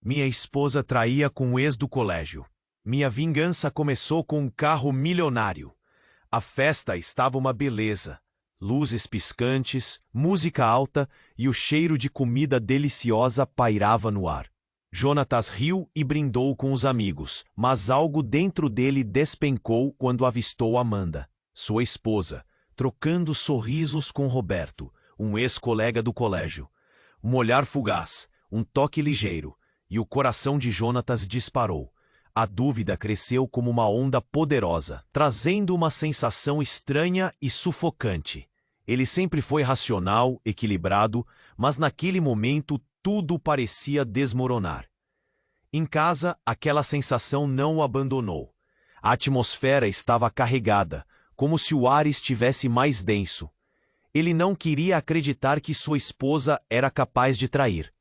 Minha esposa traía com o ex do colégio. Minha vingança começou com um carro milionário. A festa estava uma beleza. Luzes piscantes, música alta e o cheiro de comida deliciosa pairava no ar. Jonatas riu e brindou com os amigos, mas algo dentro dele despencou quando avistou Amanda, sua esposa, trocando sorrisos com Roberto, um ex-colega do colégio. Um olhar fugaz, um toque ligeiro, e o coração de Jonatas disparou. A dúvida cresceu como uma onda poderosa, trazendo uma sensação estranha e sufocante. Ele sempre foi racional, equilibrado, mas naquele momento tudo parecia desmoronar. Em casa, aquela sensação não o abandonou. A atmosfera estava carregada, como se o ar estivesse mais denso. Ele não queria acreditar que sua esposa era capaz de trair.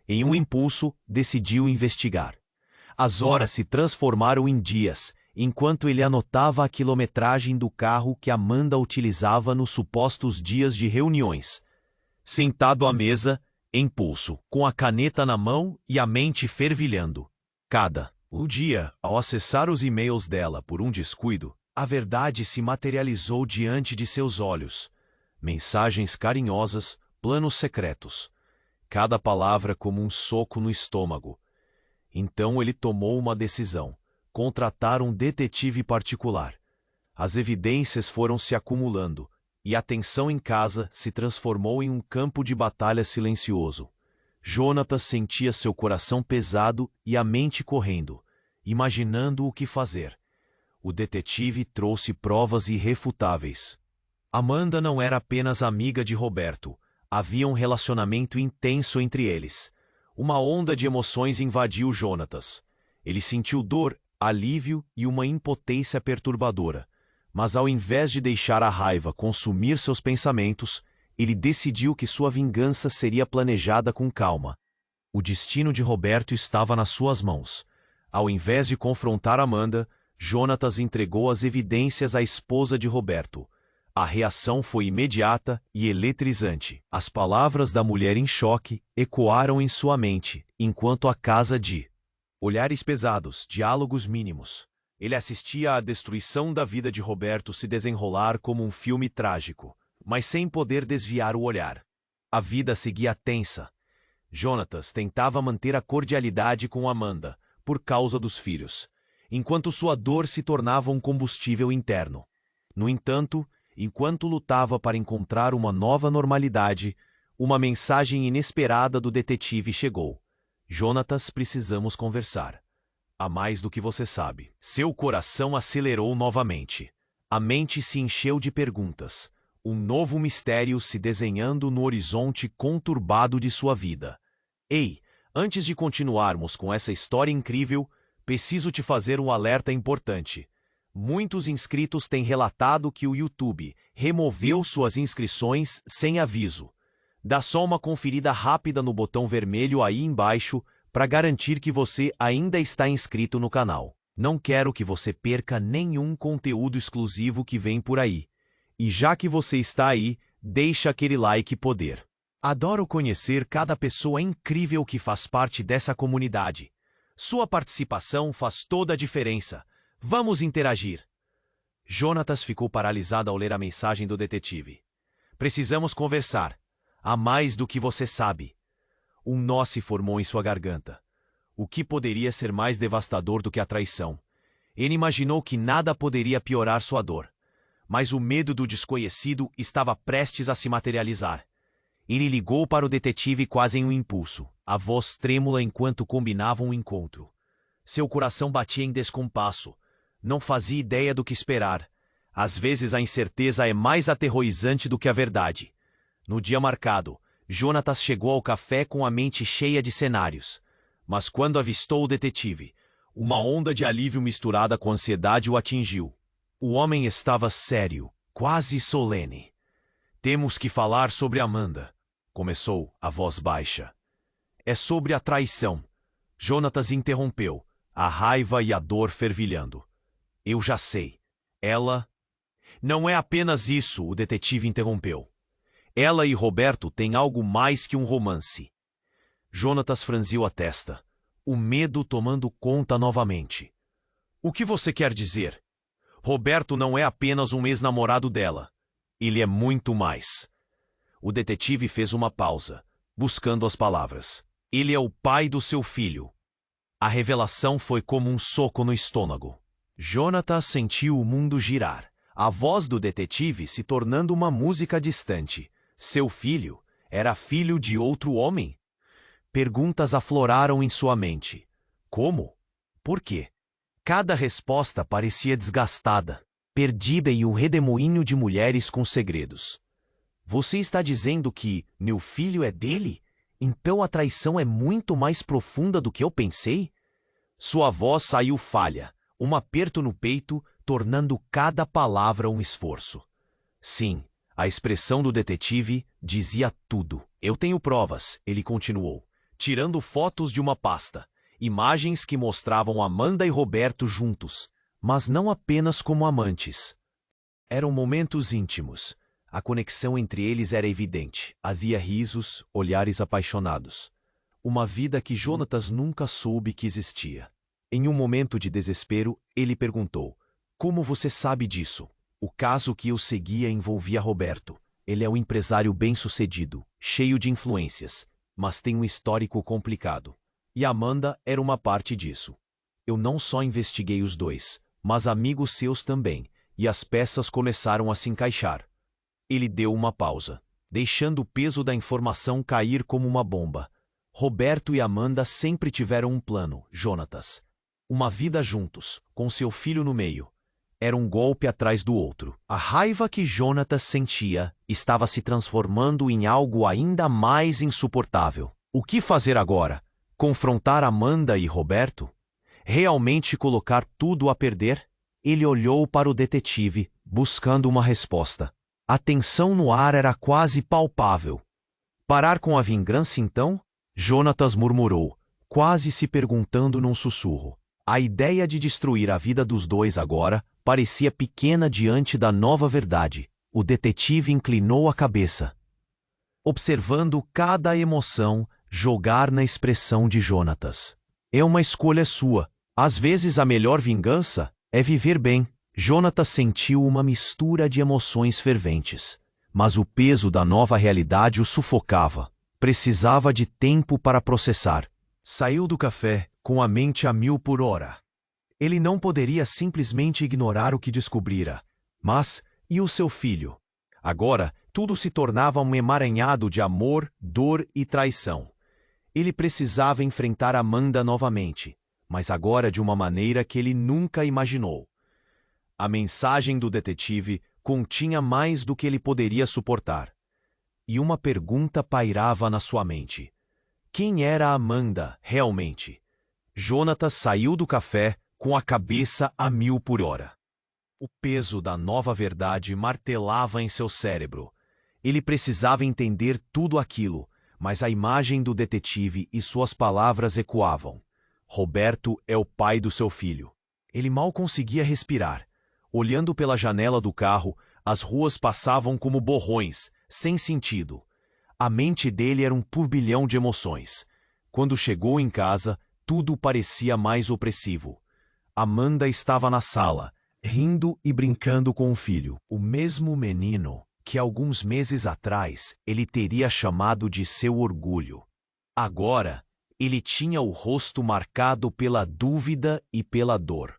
Em um impulso, decidiu investigar. As horas se transformaram em dias, enquanto ele anotava a quilometragem do carro que Amanda utilizava nos supostos dias de reuniões. Sentado à mesa, em pulso, com a caneta na mão e a mente fervilhando. O dia, ao acessar os e-mails dela por um descuido, a verdade se materializou diante de seus olhos. Mensagens carinhosas, planos secretos. Cada palavra como um soco no estômago. Então ele tomou uma decisão: contratar um detetive particular. As evidências foram se acumulando, e a tensão em casa se transformou em um campo de batalha silencioso. Jonatas sentia seu coração pesado e a mente correndo, imaginando o que fazer. O detetive trouxe provas irrefutáveis. Amanda não era apenas amiga de Roberto. Havia um relacionamento intenso entre eles. Uma onda de emoções invadiu Jonatas. Ele sentiu dor, alívio e uma impotência perturbadora. Mas ao invés de deixar a raiva consumir seus pensamentos, ele decidiu que sua vingança seria planejada com calma. O destino de Roberto estava nas suas mãos. Ao invés de confrontar Amanda, Jonatas entregou as evidências à esposa de Roberto. A reação foi imediata e eletrizante. As palavras da mulher em choque ecoaram em sua mente, enquanto a casa de olhares pesados, diálogos mínimos. Ele assistia à destruição da vida de Roberto se desenrolar como um filme trágico, mas sem poder desviar o olhar. A vida seguia tensa. Jonatas tentava manter a cordialidade com Amanda, por causa dos filhos, enquanto sua dor se tornava um combustível interno. No entanto, enquanto lutava para encontrar uma nova normalidade, uma mensagem inesperada do detetive chegou. Jonatas, precisamos conversar. Há mais do que você sabe. Seu coração acelerou novamente. A mente se encheu de perguntas. Um novo mistério se desenhando no horizonte conturbado de sua vida. Ei, antes de continuarmos com essa história incrível, preciso te fazer um alerta importante. Muitos inscritos têm relatado que o YouTube removeu suas inscrições sem aviso. Dá só uma conferida rápida no botão vermelho aí embaixo para garantir que você ainda está inscrito no canal. Não quero que você perca nenhum conteúdo exclusivo que vem por aí. E já que você está aí, deixa aquele like poder. Adoro conhecer cada pessoa incrível que faz parte dessa comunidade. Sua participação faz toda a diferença. Vamos interagir. Jonatas ficou paralisado ao ler a mensagem do detetive. Precisamos conversar. Há mais do que você sabe. Um nó se formou em sua garganta. O que poderia ser mais devastador do que a traição? Ele imaginou que nada poderia piorar sua dor. Mas o medo do desconhecido estava prestes a se materializar. Ele ligou para o detetive quase em um impulso, a voz trêmula enquanto combinavam um encontro. Seu coração batia em descompasso. Não fazia ideia do que esperar. Às vezes a incerteza é mais aterrorizante do que a verdade. No dia marcado, Jonatas chegou ao café com a mente cheia de cenários. Mas quando avistou o detetive, uma onda de alívio misturada com ansiedade o atingiu. O homem estava sério, quase solene. Temos que falar sobre Amanda, começou a voz baixa. É sobre a traição. Jonatas interrompeu, a raiva e a dor fervilhando. Eu já sei. Ela... Não é apenas isso, o detetive interrompeu. Ela e Roberto têm algo mais que um romance. Jonatas franziu a testa. o medo tomando conta novamente. O que você quer dizer? Roberto não é apenas um ex-namorado dela. Ele é muito mais. O detetive fez uma pausa, buscando as palavras. Ele é o pai do seu filho. A revelação foi como um soco no estômago. Jonathan sentiu o mundo girar, a voz do detetive se tornando uma música distante. Seu filho era filho de outro homem? Perguntas afloraram em sua mente. Como? Por quê? Cada resposta parecia desgastada, perdida em um redemoinho de mulheres com segredos. Você está dizendo que meu filho é dele? Então a traição é muito mais profunda do que eu pensei? Sua voz saiu falha, um aperto no peito, tornando cada palavra um esforço. Sim, a expressão do detetive dizia tudo. Eu tenho provas, ele continuou, tirando fotos de uma pasta. Imagens que mostravam Amanda e Roberto juntos, mas não apenas como amantes. Eram momentos íntimos. A conexão entre eles era evidente. Havia risos, olhares apaixonados. Uma vida que Jonatas nunca soube que existia. Em um momento de desespero, ele perguntou: como você sabe disso? O caso que eu seguia envolvia Roberto. Ele é um empresário bem-sucedido, cheio de influências, mas tem um histórico complicado. E Amanda era uma parte disso. Eu não só investiguei os dois, mas amigos seus também, e as peças começaram a se encaixar. Ele deu uma pausa, deixando o peso da informação cair como uma bomba. Roberto e Amanda sempre tiveram um plano, Jonatas. Uma vida juntos, com seu filho no meio. Era um golpe atrás do outro. A raiva que Jonatas sentia estava se transformando em algo ainda mais insuportável. O que fazer agora? Confrontar Amanda e Roberto? Realmente colocar tudo a perder? Ele olhou para o detetive, buscando uma resposta. A tensão no ar era quase palpável. Parar com a vingança, então? Jonatas murmurou, quase se perguntando num sussurro. A ideia de destruir a vida dos dois agora parecia pequena diante da nova verdade. O detetive inclinou a cabeça, observando cada emoção jogar na expressão de Jonatas. É uma escolha sua. Às vezes a melhor vingança é viver bem. Jonatas sentiu uma mistura de emoções ferventes, mas o peso da nova realidade o sufocava. Precisava de tempo para processar. Saiu do café com a mente a 1000 por hora. Ele não poderia simplesmente ignorar o que descobrira. Mas, e o seu filho? Agora, tudo se tornava um emaranhado de amor, dor e traição. Ele precisava enfrentar Amanda novamente, mas agora de uma maneira que ele nunca imaginou. A mensagem do detetive continha mais do que ele poderia suportar. E uma pergunta pairava na sua mente. Quem era Amanda, realmente? Jonatas saiu do café com a cabeça a 1000 por hora. O peso da nova verdade martelava em seu cérebro. Ele precisava entender tudo aquilo, mas a imagem do detetive e suas palavras ecoavam. Roberto é o pai do seu filho. Ele mal conseguia respirar. Olhando pela janela do carro, as ruas passavam como borrões, sem sentido. A mente dele era um turbilhão de emoções. Quando chegou em casa, tudo parecia mais opressivo. Amanda estava na sala, rindo e brincando com o filho. O mesmo menino que alguns meses atrás ele teria chamado de seu orgulho. Agora, ele tinha o rosto marcado pela dúvida e pela dor.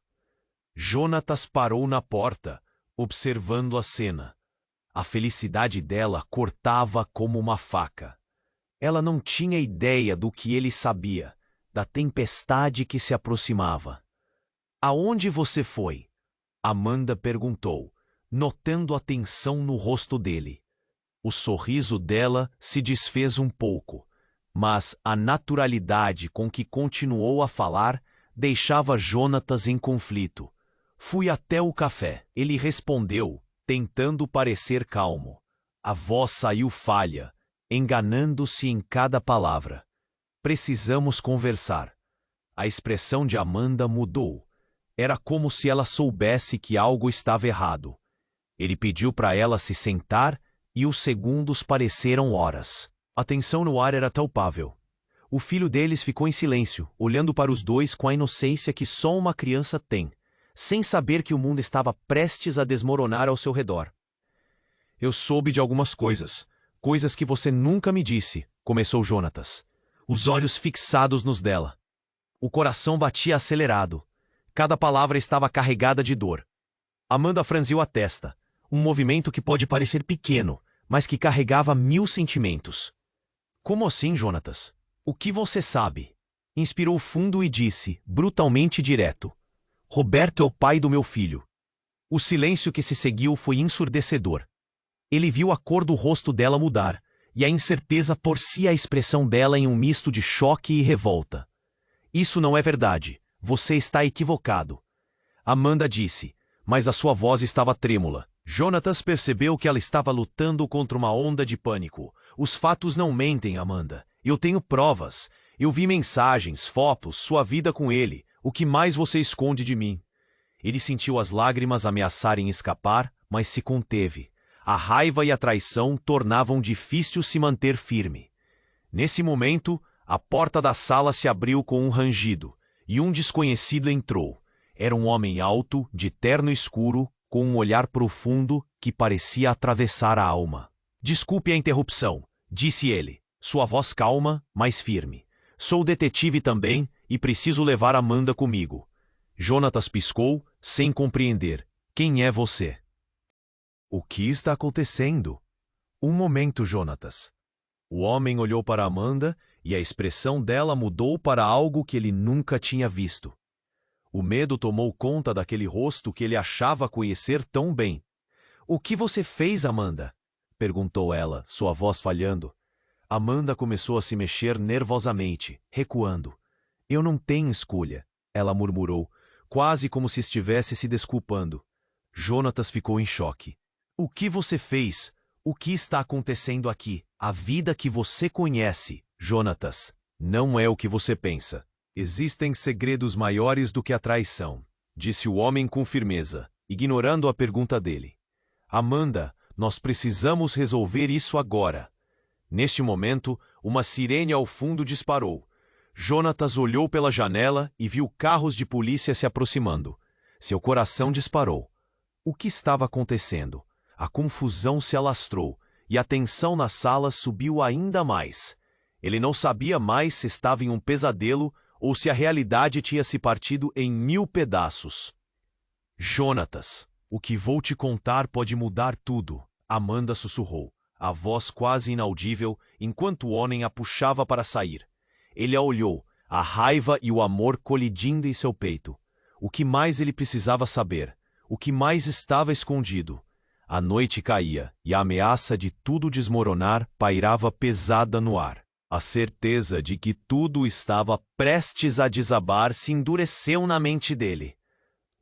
Jonatas parou na porta, observando a cena. A felicidade dela cortava como uma faca. Ela não tinha ideia do que ele sabia, da tempestade que se aproximava. Aonde você foi? Amanda perguntou, notando a tensão no rosto dele. O sorriso dela se desfez um pouco, mas a naturalidade com que continuou a falar deixava Jonatas em conflito. Fui até o café. Ele respondeu, tentando parecer calmo. A voz saiu falha, enganando-se em cada palavra. Precisamos conversar. A expressão de Amanda mudou. Era como se ela soubesse que algo estava errado. Ele pediu para ela se sentar e os segundos pareceram horas. A tensão no ar era palpável. O filho deles ficou em silêncio, olhando para os dois com a inocência que só uma criança tem, sem saber que o mundo estava prestes a desmoronar ao seu redor. Eu soube de algumas coisas, coisas que você nunca me disse, começou Jonatas, os olhos fixados nos dela. O coração batia acelerado. Cada palavra estava carregada de dor. Amanda franziu a testa, um movimento que pode parecer pequeno, mas que carregava 1000 sentimentos. Como assim, Jonatas? O que você sabe? Inspirou fundo e disse, brutalmente direto. Roberto é o pai do meu filho. O silêncio que se seguiu foi ensurdecedor. Ele viu a cor do rosto dela mudar, e a incerteza torcia a expressão dela em um misto de choque e revolta. Isso não é verdade. Você está equivocado. Amanda disse, mas a sua voz estava trêmula. Jonatas percebeu que ela estava lutando contra uma onda de pânico. Os fatos não mentem, Amanda. Eu tenho provas. Eu vi mensagens, fotos, sua vida com ele. O que mais você esconde de mim? Ele sentiu as lágrimas ameaçarem escapar, mas se conteve. A raiva e a traição tornavam difícil se manter firme. Nesse momento, a porta da sala se abriu com um rangido, e um desconhecido entrou. Era um homem alto, de terno escuro, com um olhar profundo que parecia atravessar a alma. Desculpe a interrupção, disse ele, sua voz calma, mas firme. Sou detetive também e preciso levar Amanda comigo. Jonatas piscou, sem compreender. Quem é você? O que está acontecendo? Um momento, Jonatas. O homem olhou para Amanda e a expressão dela mudou para algo que ele nunca tinha visto. O medo tomou conta daquele rosto que ele achava conhecer tão bem. O que você fez, Amanda? Perguntou ela, sua voz falhando. Amanda começou a se mexer nervosamente, recuando. Eu não tenho escolha, ela murmurou, quase como se estivesse se desculpando. Jonatas ficou em choque. O que você fez? O que está acontecendo aqui? A vida que você conhece, Jonatas, não é o que você pensa. Existem segredos maiores do que a traição, disse o homem com firmeza, ignorando a pergunta dele. Amanda, nós precisamos resolver isso agora. Neste momento, uma sirene ao fundo disparou. Jonatas olhou pela janela e viu carros de polícia se aproximando. Seu coração disparou. O que estava acontecendo? A confusão se alastrou e a tensão na sala subiu ainda mais. Ele não sabia mais se estava em um pesadelo ou se a realidade tinha se partido em 1000 pedaços. Jonatas, o que vou te contar pode mudar tudo, Amanda sussurrou, a voz quase inaudível, enquanto o homem a puxava para sair. Ele a olhou, a raiva e o amor colidindo em seu peito. O que mais ele precisava saber? O que mais estava escondido? A noite caía, e a ameaça de tudo desmoronar pairava pesada no ar. A certeza de que tudo estava prestes a desabar se endureceu na mente dele.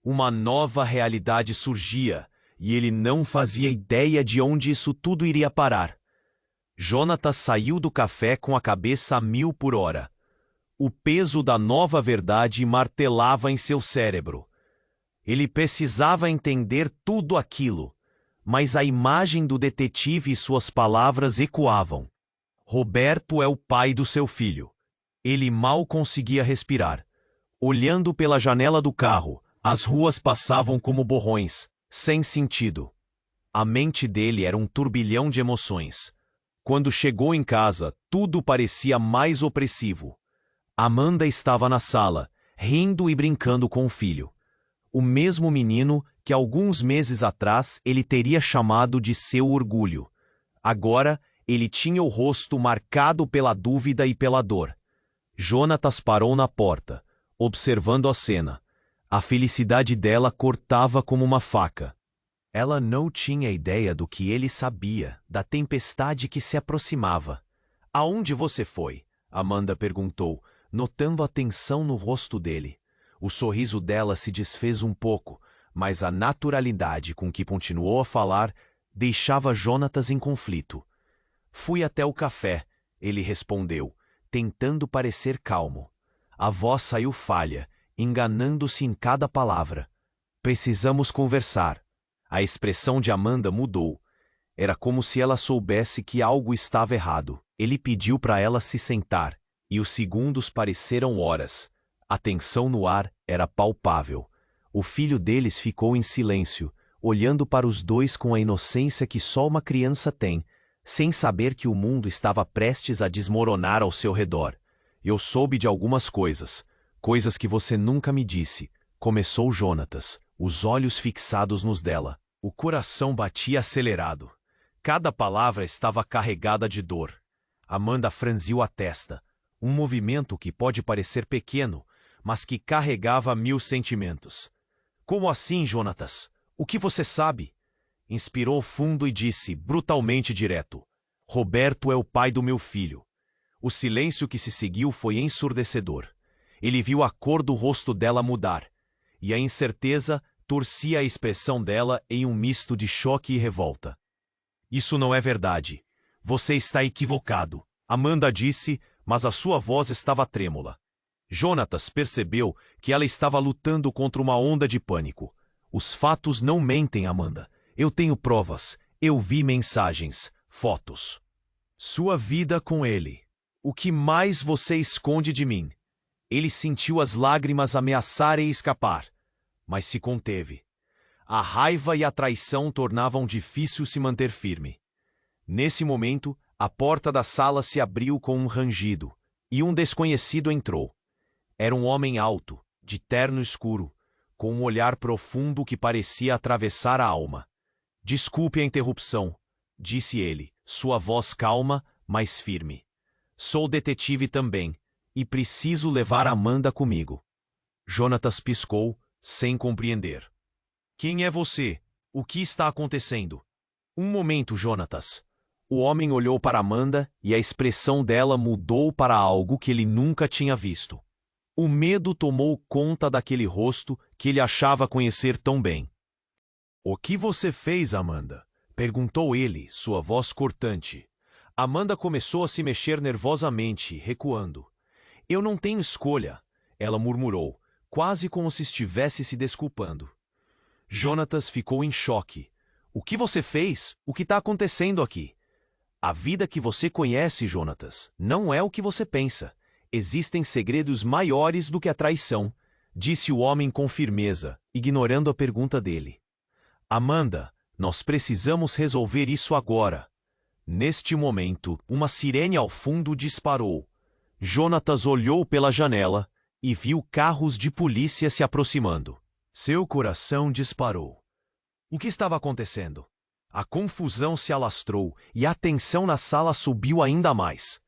Uma nova realidade surgia, e ele não fazia ideia de onde isso tudo iria parar. Jonatas saiu do café com a cabeça a 1000 por hora. O peso da nova verdade martelava em seu cérebro. Ele precisava entender tudo aquilo, mas a imagem do detetive e suas palavras ecoavam. Roberto é o pai do seu filho. Ele mal conseguia respirar. Olhando pela janela do carro, as ruas passavam como borrões, sem sentido. A mente dele era um turbilhão de emoções. Quando chegou em casa, tudo parecia mais opressivo. Amanda estava na sala, rindo e brincando com o filho. O mesmo menino que alguns meses atrás ele teria chamado de seu orgulho. Agora, ele tinha o rosto marcado pela dúvida e pela dor. Jonatas parou na porta, observando a cena. A felicidade dela cortava como uma faca. Ela não tinha ideia do que ele sabia, da tempestade que se aproximava. Aonde você foi? Amanda perguntou, notando a tensão no rosto dele. O sorriso dela se desfez um pouco, mas a naturalidade com que continuou a falar deixava Jonatas em conflito. Fui até o café, ele respondeu, tentando parecer calmo. A voz saiu falha, enganando-se em cada palavra. Precisamos conversar. A expressão de Amanda mudou. Era como se ela soubesse que algo estava errado. Ele pediu para ela se sentar, E os segundos pareceram horas. A tensão no ar era palpável. O filho deles ficou em silêncio, olhando para os dois com a inocência que só uma criança tem, sem saber que o mundo estava prestes a desmoronar ao seu redor. Eu soube de algumas coisas, coisas que você nunca me disse, começou Jonatas, os olhos fixados nos dela. O coração batia acelerado. Cada palavra estava carregada de dor. Amanda franziu a testa, um movimento que pode parecer pequeno, mas que carregava 1000 sentimentos. Como assim, Jonatas? O que você sabe? Inspirou fundo e disse, brutalmente direto: Roberto é o pai do meu filho. O silêncio que se seguiu foi ensurdecedor. Ele viu a cor do rosto dela mudar, e a incerteza torcia a expressão dela em um misto de choque e revolta. Isso não é verdade. Você está equivocado, Amanda disse, mas a sua voz estava trêmula. Jonatas percebeu que ela estava lutando contra uma onda de pânico. Os fatos não mentem, Amanda. Eu tenho provas. Eu vi mensagens, fotos. Sua vida com ele. O que mais você esconde de mim? Ele sentiu as lágrimas ameaçarem escapar, mas se conteve. A raiva e a traição tornavam difícil se manter firme. Nesse momento, a porta da sala se abriu com um rangido, e um desconhecido entrou. Era um homem alto, de terno escuro, com um olhar profundo que parecia atravessar a alma. Desculpe a interrupção, disse ele, sua voz calma, mas firme. Sou detetive também, e preciso levar Amanda comigo. Jonatas piscou, sem compreender. Quem é você? O que está acontecendo? Um momento, Jonatas. O homem olhou para Amanda e a expressão dela mudou para algo que ele nunca tinha visto. O medo tomou conta daquele rosto que ele achava conhecer tão bem. O que você fez, Amanda? Perguntou ele, sua voz cortante. Amanda começou a se mexer nervosamente, recuando. Eu não tenho escolha, ela murmurou, quase como se estivesse se desculpando. Jonatas ficou em choque. O que você fez? O que está acontecendo aqui? A vida que você conhece, Jonatas, não é o que você pensa. Existem segredos maiores do que a traição, disse o homem com firmeza, ignorando a pergunta dele. Amanda, nós precisamos resolver isso agora. Neste momento, uma sirene ao fundo disparou. Jonatas olhou pela janela e viu carros de polícia se aproximando. Seu coração disparou. O que estava acontecendo? A confusão se alastrou e a tensão na sala subiu ainda mais.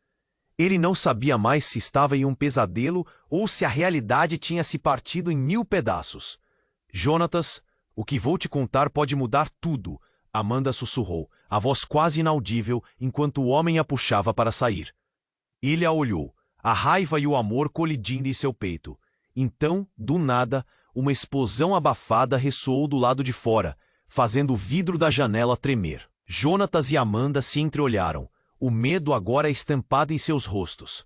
Ele não sabia mais se estava em um pesadelo ou se a realidade tinha se partido em 1000 pedaços. Jonatas, o que vou te contar pode mudar tudo, Amanda sussurrou, a voz quase inaudível enquanto o homem a puxava para sair. Ele a olhou, a raiva e o amor colidindo em seu peito. Então, do nada, uma explosão abafada ressoou do lado de fora, fazendo o vidro da janela tremer. Jonatas e Amanda se entreolharam, o medo agora estampado em seus rostos.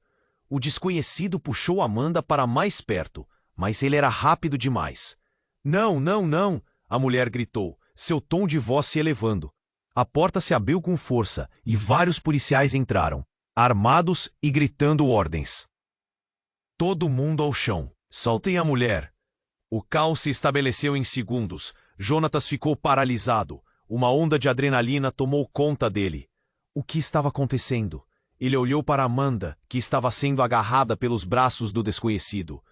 O desconhecido puxou Amanda para mais perto, mas ele era rápido demais. Não, não, não! A mulher gritou, seu tom de voz se elevando. A porta se abriu com força e vários policiais entraram, armados e gritando ordens. Todo mundo ao chão. Soltem a mulher. O caos se estabeleceu em segundos. Jonatas ficou paralisado. Uma onda de adrenalina tomou conta dele. O que estava acontecendo? Ele olhou para Amanda, que estava sendo agarrada pelos braços do desconhecido.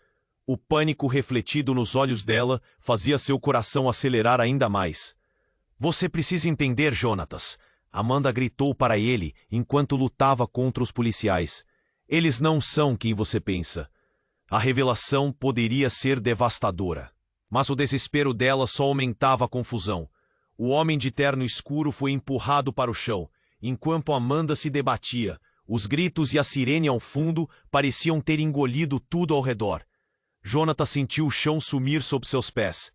O pânico refletido nos olhos dela fazia seu coração acelerar ainda mais. Você precisa entender, Jonatas. Amanda gritou para ele enquanto lutava contra os policiais. Eles não são quem você pensa. A revelação poderia ser devastadora. Mas o desespero dela só aumentava a confusão. O homem de terno escuro foi empurrado para o chão, enquanto Amanda se debatia. Os gritos e a sirene ao fundo pareciam ter engolido tudo ao redor. Jonatas sentiu o chão sumir sob seus pés.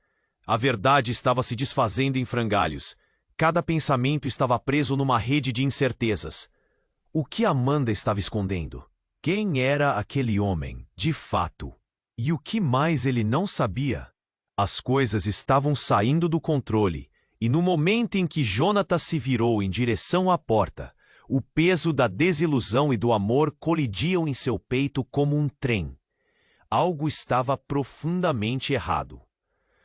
A verdade estava se desfazendo em frangalhos. Cada pensamento estava preso numa rede de incertezas. O que Amanda estava escondendo? Quem era aquele homem, de fato? E o que mais ele não sabia? As coisas estavam saindo do controle, e no momento em que Jonatas se virou em direção à porta, O peso da desilusão e do amor colidiam em seu peito como um trem. Algo estava profundamente errado.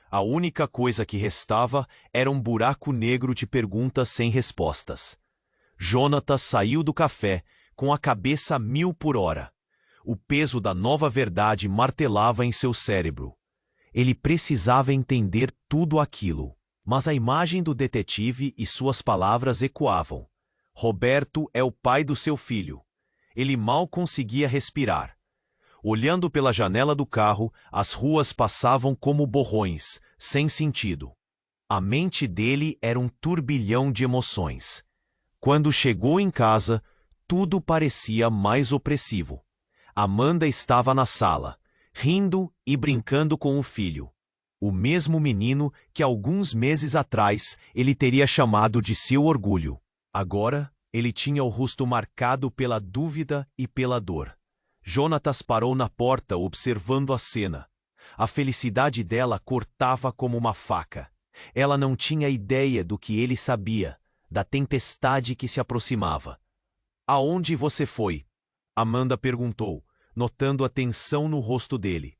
A única coisa que restava era um buraco negro de perguntas sem respostas. Jonatas saiu do café com a cabeça a 1000 por hora. O peso da nova verdade martelava em seu cérebro. Ele precisava entender tudo aquilo, mas a imagem do detetive e suas palavras ecoavam. Roberto é o pai do seu filho. Ele mal conseguia respirar. Olhando pela janela do carro, as ruas passavam como borrões, sem sentido. A mente dele era um turbilhão de emoções. Quando chegou em casa, tudo parecia mais opressivo. Amanda estava na sala, rindo e brincando com o filho. O mesmo menino que alguns meses atrás ele teria chamado de seu orgulho. Agora, ele tinha o rosto marcado pela dúvida e pela dor. Jonatas parou na porta observando a cena. A felicidade dela cortava como uma faca. Ela não tinha ideia do que ele sabia, da tempestade que se aproximava. "Aonde você foi?" Amanda perguntou, notando a tensão no rosto dele.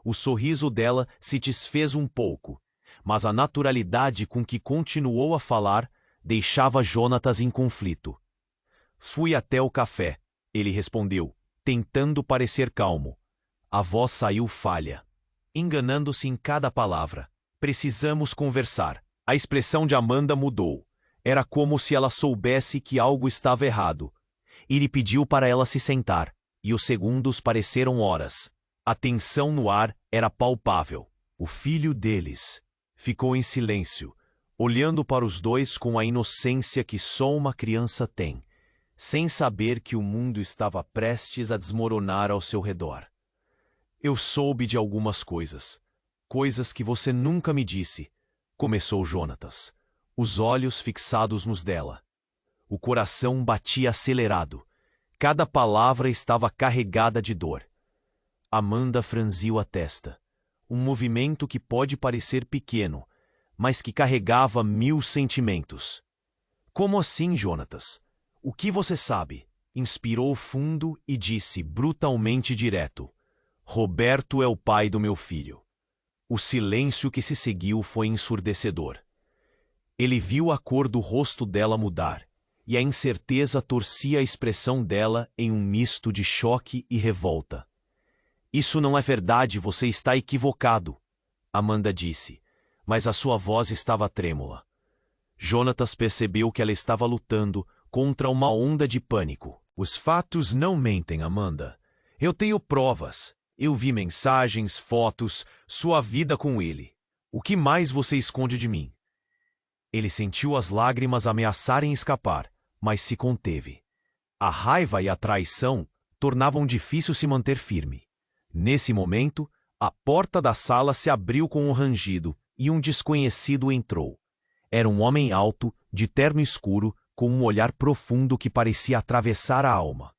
O sorriso dela se desfez um pouco, mas a naturalidade com que continuou a falar deixava Jonatas em conflito. "Fui até o café", ele respondeu, tentando parecer calmo. A voz saiu falha, enganando-se em cada palavra. "Precisamos conversar." A expressão de Amanda mudou. Era como se ela soubesse que algo estava errado. Ele pediu para ela se sentar, e os segundos pareceram horas. A tensão no ar era palpável. O filho deles ficou em silêncio, olhando para os dois com a inocência que só uma criança tem, sem saber que o mundo estava prestes a desmoronar ao seu redor. "Eu soube de algumas coisas. Coisas que você nunca me disse", começou Jonatas, os olhos fixados nos dela. O coração batia acelerado. Cada palavra estava carregada de dor. Amanda franziu a testa. Um movimento que pode parecer pequeno, mas que carregava 1000 sentimentos. "Como assim, Jonatas? O que você sabe?" Inspirou fundo e disse brutalmente direto: "Roberto é o pai do meu filho." O silêncio que se seguiu foi ensurdecedor. Ele viu a cor do rosto dela mudar, e a incerteza torcia a expressão dela em um misto de choque e revolta. "Isso não é verdade, você está equivocado", Amanda disse, mas a sua voz estava trêmula. Jonatas percebeu que ela estava lutando contra uma onda de pânico. "Os fatos não mentem, Amanda. Eu tenho provas. Eu vi mensagens, fotos, sua vida com ele. O que mais você esconde de mim?" Ele sentiu as lágrimas ameaçarem escapar, mas se conteve. A raiva e a traição tornavam difícil se manter firme. Nesse momento, a porta da sala se abriu com um rangido e um desconhecido entrou. Era um homem alto, de terno escuro, com um olhar profundo que parecia atravessar a alma.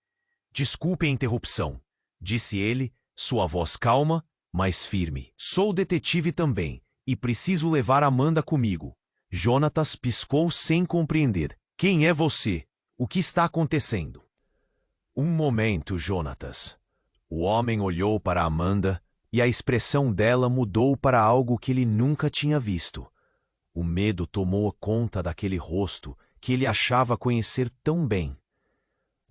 "Desculpe a interrupção", disse ele, sua voz calma, mas firme. "Sou detetive também, e preciso levar Amanda comigo." Jonatas piscou sem compreender. "Quem é você? O que está acontecendo?" "Um momento, Jonatas." O homem olhou para Amanda e a expressão dela mudou para algo que ele nunca tinha visto. O medo tomou conta daquele rosto que ele achava conhecer tão bem.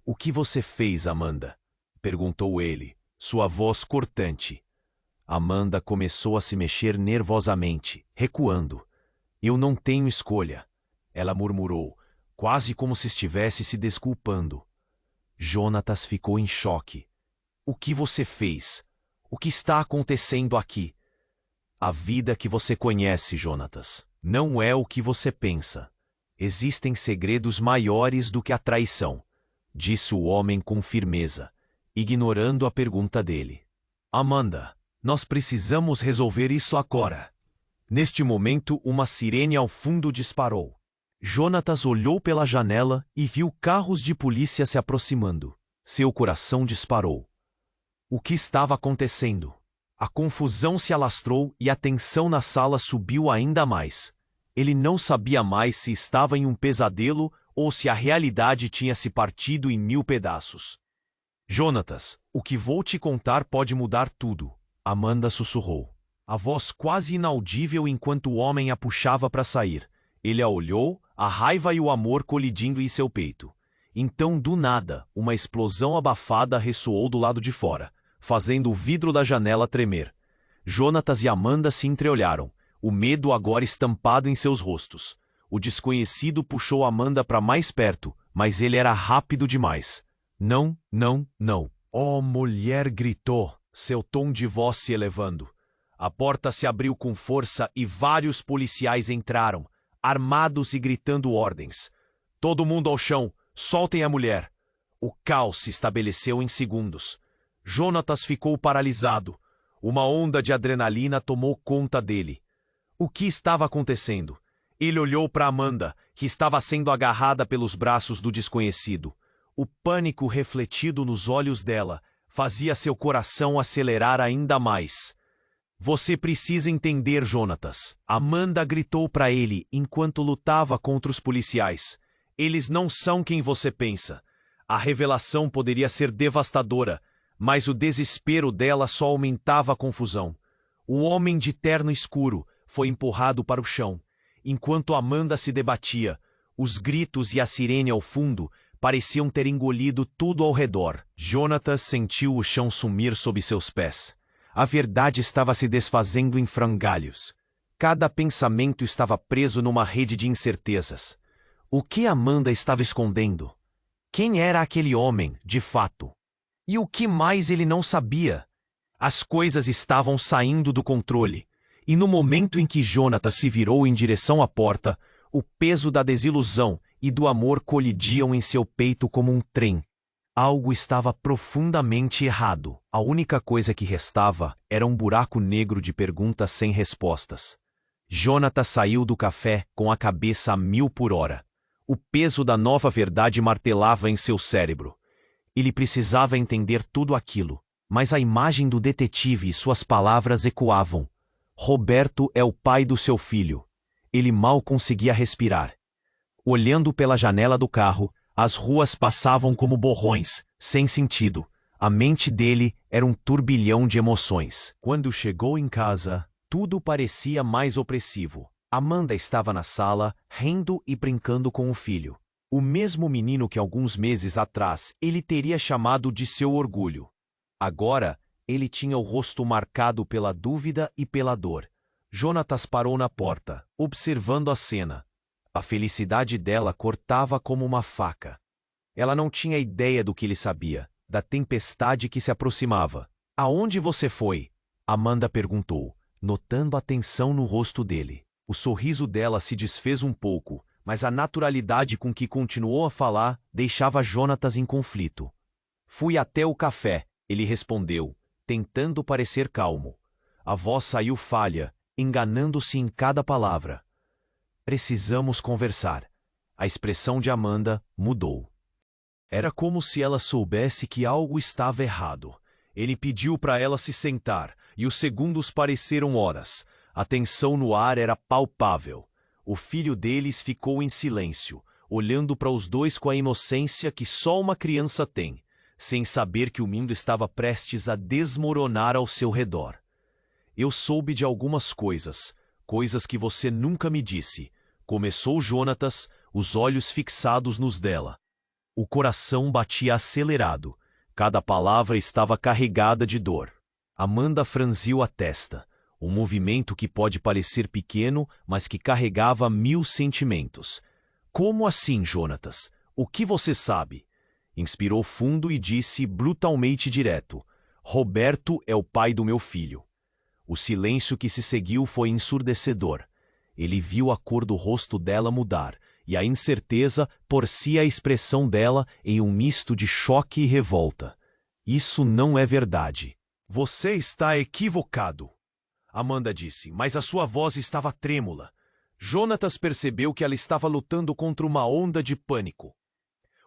"O que você fez, Amanda?" perguntou ele, sua voz cortante. Amanda começou a se mexer nervosamente, recuando. "Eu não tenho escolha", ela murmurou, quase como se estivesse se desculpando. Jonatas ficou em choque. "O que você fez? O que está acontecendo aqui?" "A vida que você conhece, Jonatas, não é o que você pensa. Existem segredos maiores do que a traição", disse o homem com firmeza, ignorando a pergunta dele. "Amanda, nós precisamos resolver isso agora." Neste momento, uma sirene ao fundo disparou. Jonatas olhou pela janela e viu carros de polícia se aproximando. Seu coração disparou. O que estava acontecendo? A confusão se alastrou e a tensão na sala subiu ainda mais. Ele não sabia mais se estava em um pesadelo ou se a realidade tinha se partido em 1000 pedaços. Jonatas, o que vou te contar pode mudar tudo, Amanda sussurrou. A voz quase inaudível enquanto o homem a puxava para sair. Ele a olhou, a raiva e o amor colidindo em seu peito. Então, do nada, uma explosão abafada ressoou do lado de fora, fazendo o vidro da janela tremer. Jonatas e Amanda se entreolharam, o medo agora estampado em seus rostos. O desconhecido puxou Amanda para mais perto, mas ele era rápido demais. Não, não, não. Oh, mulher, gritou, seu tom de voz se elevando. A porta se abriu com força e vários policiais entraram, armados e gritando ordens. Todo mundo ao chão, soltem a mulher. O caos se estabeleceu em segundos. Jonatas ficou paralisado. Uma onda de adrenalina tomou conta dele. O que estava acontecendo? Ele olhou para Amanda, que estava sendo agarrada pelos braços do desconhecido. O pânico refletido nos olhos dela fazia seu coração acelerar ainda mais. Você precisa entender, Jonatas. Amanda gritou para ele enquanto lutava contra os policiais. Eles não são quem você pensa. A revelação poderia ser devastadora, mas o desespero dela só aumentava a confusão. O homem de terno escuro foi empurrado para o chão. Enquanto Amanda se debatia, os gritos e a sirene ao fundo pareciam ter engolido tudo ao redor. Jonatas sentiu o chão sumir sob seus pés. A verdade estava se desfazendo em frangalhos. Cada pensamento estava preso numa rede de incertezas. O que Amanda estava escondendo? Quem era aquele homem, de fato? E o que mais ele não sabia? As coisas estavam saindo do controle. E no momento em que Jonatas se virou em direção à porta, o peso da desilusão e do amor colidiam em seu peito como um trem. Algo estava profundamente errado. A única coisa que restava era um buraco negro de perguntas sem respostas. Jonatas saiu do café com a cabeça a 1000 por hora. O peso da nova verdade martelava em seu cérebro. Ele precisava entender tudo aquilo, mas a imagem do detetive e suas palavras ecoavam. Roberto é o pai do seu filho. Ele mal conseguia respirar. Olhando pela janela do carro, as ruas passavam como borrões, sem sentido. A mente dele era um turbilhão de emoções. Quando chegou em casa, tudo parecia mais opressivo. Amanda estava na sala, rindo e brincando com o filho. O mesmo menino que alguns meses atrás ele teria chamado de seu orgulho. Agora, ele tinha o rosto marcado pela dúvida e pela dor. Jonatas parou na porta, observando a cena. A felicidade dela cortava como uma faca. Ela não tinha ideia do que ele sabia, da tempestade que se aproximava. Aonde você foi? Amanda perguntou, notando a tensão no rosto dele. O sorriso dela se desfez um pouco, mas a naturalidade com que continuou a falar deixava Jonatas em conflito. Fui até o café, ele respondeu, tentando parecer calmo. A voz saiu falha, enganando-se em cada palavra. Precisamos conversar. A expressão de Amanda mudou. Era como se ela soubesse que algo estava errado. Ele pediu para ela se sentar, e os segundos pareceram horas. A tensão no ar era palpável. O filho deles ficou em silêncio, olhando para os dois com a inocência que só uma criança tem, sem saber que o mundo estava prestes a desmoronar ao seu redor. Eu soube de algumas coisas, coisas que você nunca me disse, começou Jonatas, os olhos fixados nos dela. O coração batia acelerado, cada palavra estava carregada de dor. Amanda franziu a testa, um movimento que pode parecer pequeno, mas que carregava 1000 sentimentos. Como assim, Jonatas? O que você sabe? Inspirou fundo e disse brutalmente direto, Roberto é o pai do meu filho. O silêncio que se seguiu foi ensurdecedor. Ele viu a cor do rosto dela mudar, e a incerteza torcia a expressão dela em um misto de choque e revolta. Isso não é verdade. Você está equivocado, Amanda disse, mas a sua voz estava trêmula. Jonatas percebeu que ela estava lutando contra uma onda de pânico.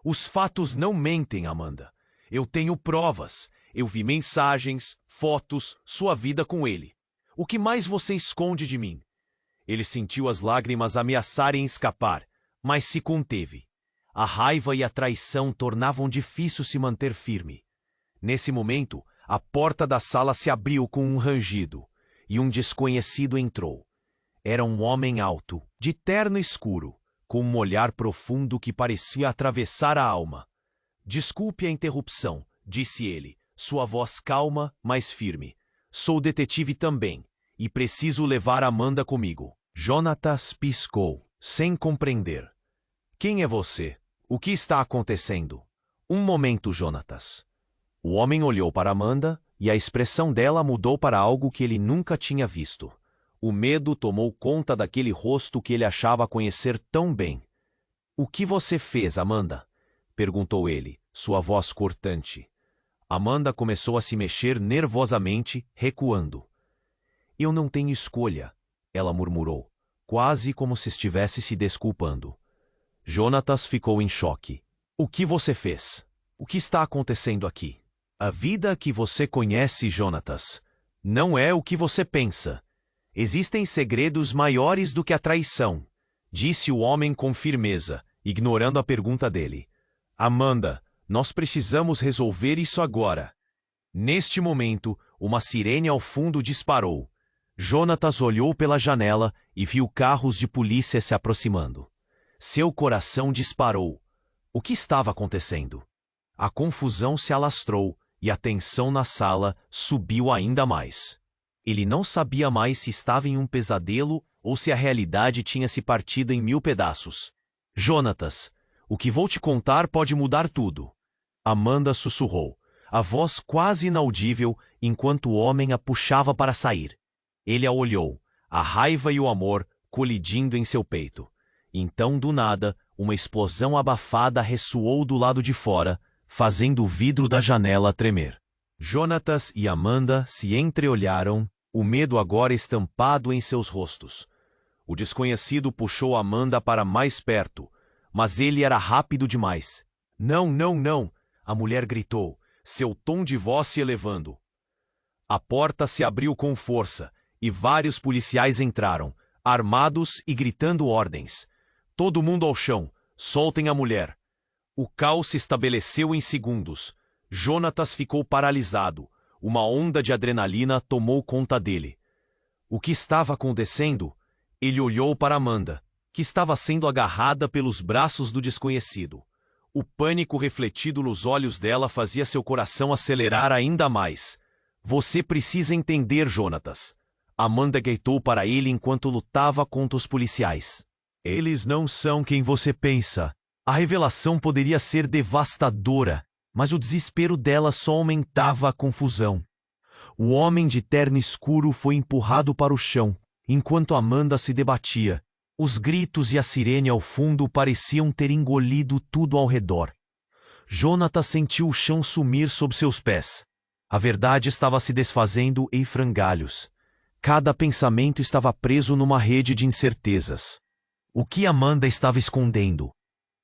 Os fatos não mentem, Amanda. Eu tenho provas. Eu vi mensagens, fotos, sua vida com ele. O que mais você esconde de mim? Ele sentiu as lágrimas ameaçarem escapar, mas se conteve. A raiva e a traição tornavam difícil se manter firme. Nesse momento, a porta da sala se abriu com um rangido, e um desconhecido entrou. Era um homem alto, de terno escuro, com um olhar profundo que parecia atravessar a alma. "Desculpe a interrupção", disse ele, sua voz calma, mas firme. "Sou detetive também, e preciso levar Amanda comigo." Jonatas piscou, sem compreender. "Quem é você? O que está acontecendo?" "Um momento, Jonatas." O homem olhou para Amanda, e a expressão dela mudou para algo que ele nunca tinha visto. O medo tomou conta daquele rosto que ele achava conhecer tão bem. "O que você fez, Amanda?" perguntou ele, sua voz cortante. Amanda começou a se mexer nervosamente, recuando. "Eu não tenho escolha", ela murmurou, quase como se estivesse se desculpando. Jonatas ficou em choque. "O que você fez? O que está acontecendo aqui?" "A vida que você conhece, Jonatas, não é o que você pensa. Existem segredos maiores do que a traição", disse o homem com firmeza, ignorando a pergunta dele. "Amanda, nós precisamos resolver isso agora." Neste momento, uma sirene ao fundo disparou. Jonatas olhou pela janela e viu carros de polícia se aproximando. Seu coração disparou. O que estava acontecendo? A confusão se alastrou e a tensão na sala subiu ainda mais. Ele não sabia mais se estava em um pesadelo ou se a realidade tinha se partido em 1000 pedaços. "Jonatas, o que vou te contar pode mudar tudo." Amanda sussurrou, a voz quase inaudível enquanto o homem a puxava para sair. Ele a olhou, a raiva e o amor colidindo em seu peito. Então, do nada, uma explosão abafada ressoou do lado de fora, fazendo o vidro da janela tremer. Jonatas e Amanda se entreolharam, o medo agora estampado em seus rostos. O desconhecido puxou Amanda para mais perto, mas ele era rápido demais. "Não, não, não!" a mulher gritou, seu tom de voz se elevando. A porta se abriu com força, e vários policiais entraram, armados e gritando ordens. "Todo mundo ao chão! Soltem a mulher!" O caos se estabeleceu em segundos. Jonatas ficou paralisado. Uma onda de adrenalina tomou conta dele. O que estava acontecendo? Ele olhou para Amanda, que estava sendo agarrada pelos braços do desconhecido. O pânico refletido nos olhos dela fazia seu coração acelerar ainda mais. "Você precisa entender, Jonatas." Amanda gritou para ele enquanto lutava contra os policiais. "Eles não são quem você pensa." A revelação poderia ser devastadora, mas o desespero dela só aumentava a confusão. O homem de terno escuro foi empurrado para o chão, enquanto Amanda se debatia. Os gritos e a sirene ao fundo pareciam ter engolido tudo ao redor. Jonatas sentiu o chão sumir sob seus pés. A verdade estava se desfazendo em frangalhos. Cada pensamento estava preso numa rede de incertezas. O que Amanda estava escondendo?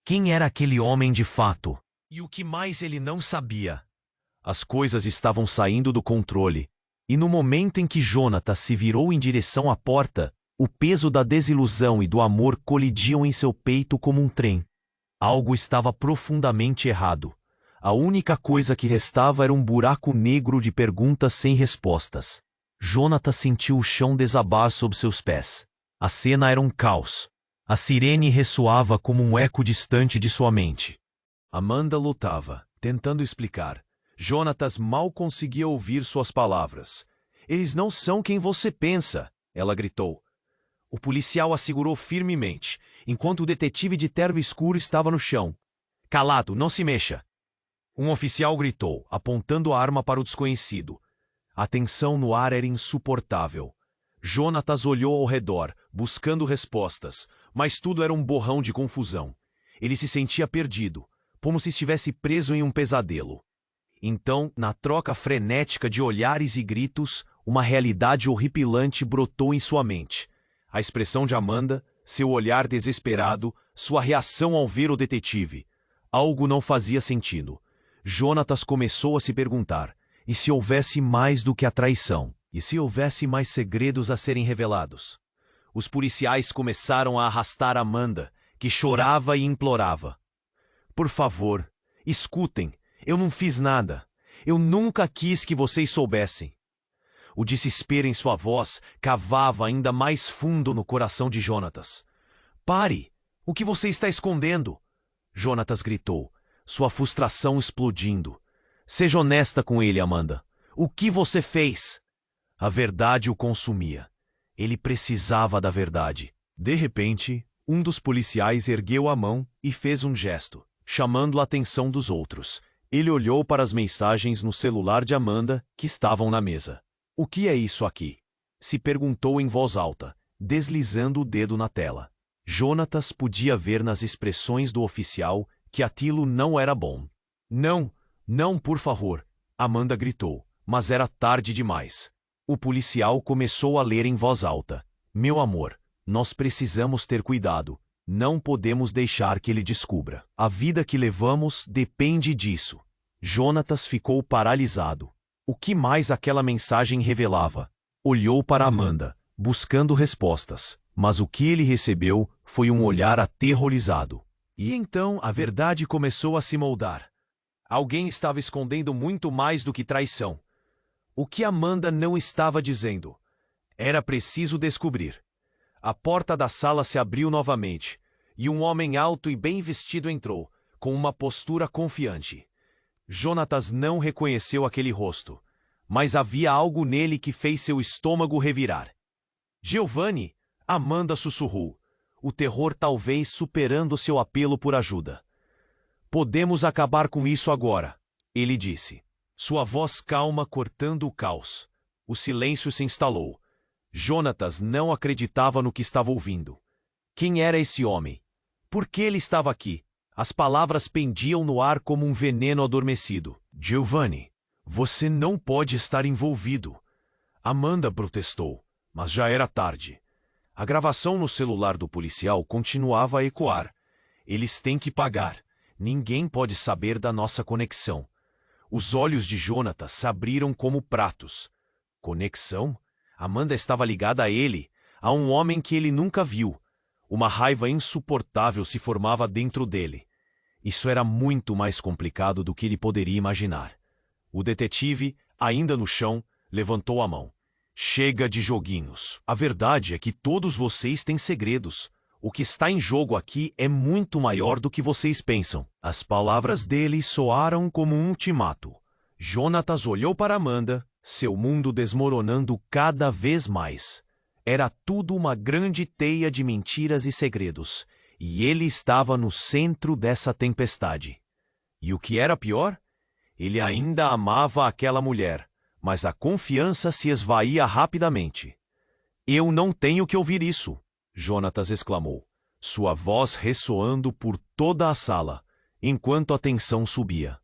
Quem era aquele homem de fato? E o que mais ele não sabia? As coisas estavam saindo do controle, e no momento em que Jonatas se virou em direção à porta, o peso da desilusão e do amor colidiam em seu peito como um trem. Algo estava profundamente errado. A única coisa que restava era um buraco negro de perguntas sem respostas. Jonatas sentiu o chão desabar sob seus pés. A cena era um caos. A sirene ressoava como um eco distante de sua mente. Amanda lutava, tentando explicar. Jonatas mal conseguia ouvir suas palavras. "Eles não são quem você pensa", ela gritou. O policial a segurou firmemente, enquanto o detetive de terno escuro estava no chão. "Calado, não se mexa!" Um oficial gritou, apontando a arma para o desconhecido. A tensão no ar era insuportável. Jonatas olhou ao redor, buscando respostas, mas tudo era um borrão de confusão. Ele se sentia perdido, como se estivesse preso em um pesadelo. Então, na troca frenética de olhares e gritos, uma realidade horripilante brotou em sua mente. A expressão de Amanda, seu olhar desesperado, sua reação ao ver o detetive. Algo não fazia sentido. Jonatas começou a se perguntar, e se houvesse mais do que a traição? E se houvesse mais segredos a serem revelados? Os policiais começaram a arrastar Amanda, que chorava e implorava. Por favor, escutem, eu não fiz nada. Eu nunca quis que vocês soubessem. O desespero em sua voz cavava ainda mais fundo no coração de Jonatas. Pare! O que você está escondendo? Jonatas gritou, sua frustração explodindo. Seja honesta com ele, Amanda. O que você fez? A verdade o consumia. Ele precisava da verdade. De repente, um dos policiais ergueu a mão e fez um gesto, chamando a atenção dos outros. Ele olhou para as mensagens no celular de Amanda, que estavam na mesa. O que é isso aqui? Se perguntou em voz alta, deslizando o dedo na tela. Jonatas podia ver nas expressões do oficial que aquilo não era bom. Não, não, por favor, Amanda gritou, mas era tarde demais. O policial começou a ler em voz alta. Meu amor, nós precisamos ter cuidado. Não podemos deixar que ele descubra. A vida que levamos depende disso. Jonatas ficou paralisado. O que mais aquela mensagem revelava? Olhou para Amanda, buscando respostas, mas o que ele recebeu foi um olhar aterrorizado. E então a verdade começou a se moldar. Alguém estava escondendo muito mais do que traição. O que Amanda não estava dizendo? Era preciso descobrir. A porta da sala se abriu novamente, e um homem alto e bem vestido entrou, com uma postura confiante. Jonatas não reconheceu aquele rosto, mas havia algo nele que fez seu estômago revirar. Giovanni, Amanda sussurrou, o terror talvez superando seu apelo por ajuda. Podemos acabar com isso agora, ele disse, sua voz calma cortando o caos. O silêncio se instalou. Jonatas não acreditava no que estava ouvindo. Quem era esse homem? Por que ele estava aqui? As palavras pendiam no ar como um veneno adormecido. Giovanni, você não pode estar envolvido. Amanda protestou, mas já era tarde. A gravação no celular do policial continuava a ecoar. Eles têm que pagar. Ninguém pode saber da nossa conexão. Os olhos de Jonatas se abriram como pratos. Conexão? Amanda estava ligada a ele, a um homem que ele nunca viu. Uma raiva insuportável se formava dentro dele. Isso era muito mais complicado do que ele poderia imaginar. O detetive, ainda no chão, levantou a mão. Chega de joguinhos. A verdade é que todos vocês têm segredos. O que está em jogo aqui é muito maior do que vocês pensam. As palavras dele soaram como um ultimato. Jonatas olhou para Amanda, seu mundo desmoronando cada vez mais. Era tudo uma grande teia de mentiras e segredos, e ele estava no centro dessa tempestade. E o que era pior? Ele ainda amava aquela mulher, mas a confiança se esvaía rapidamente. Eu não tenho que ouvir isso, Jonatas exclamou, sua voz ressoando por toda a sala, enquanto a tensão subia.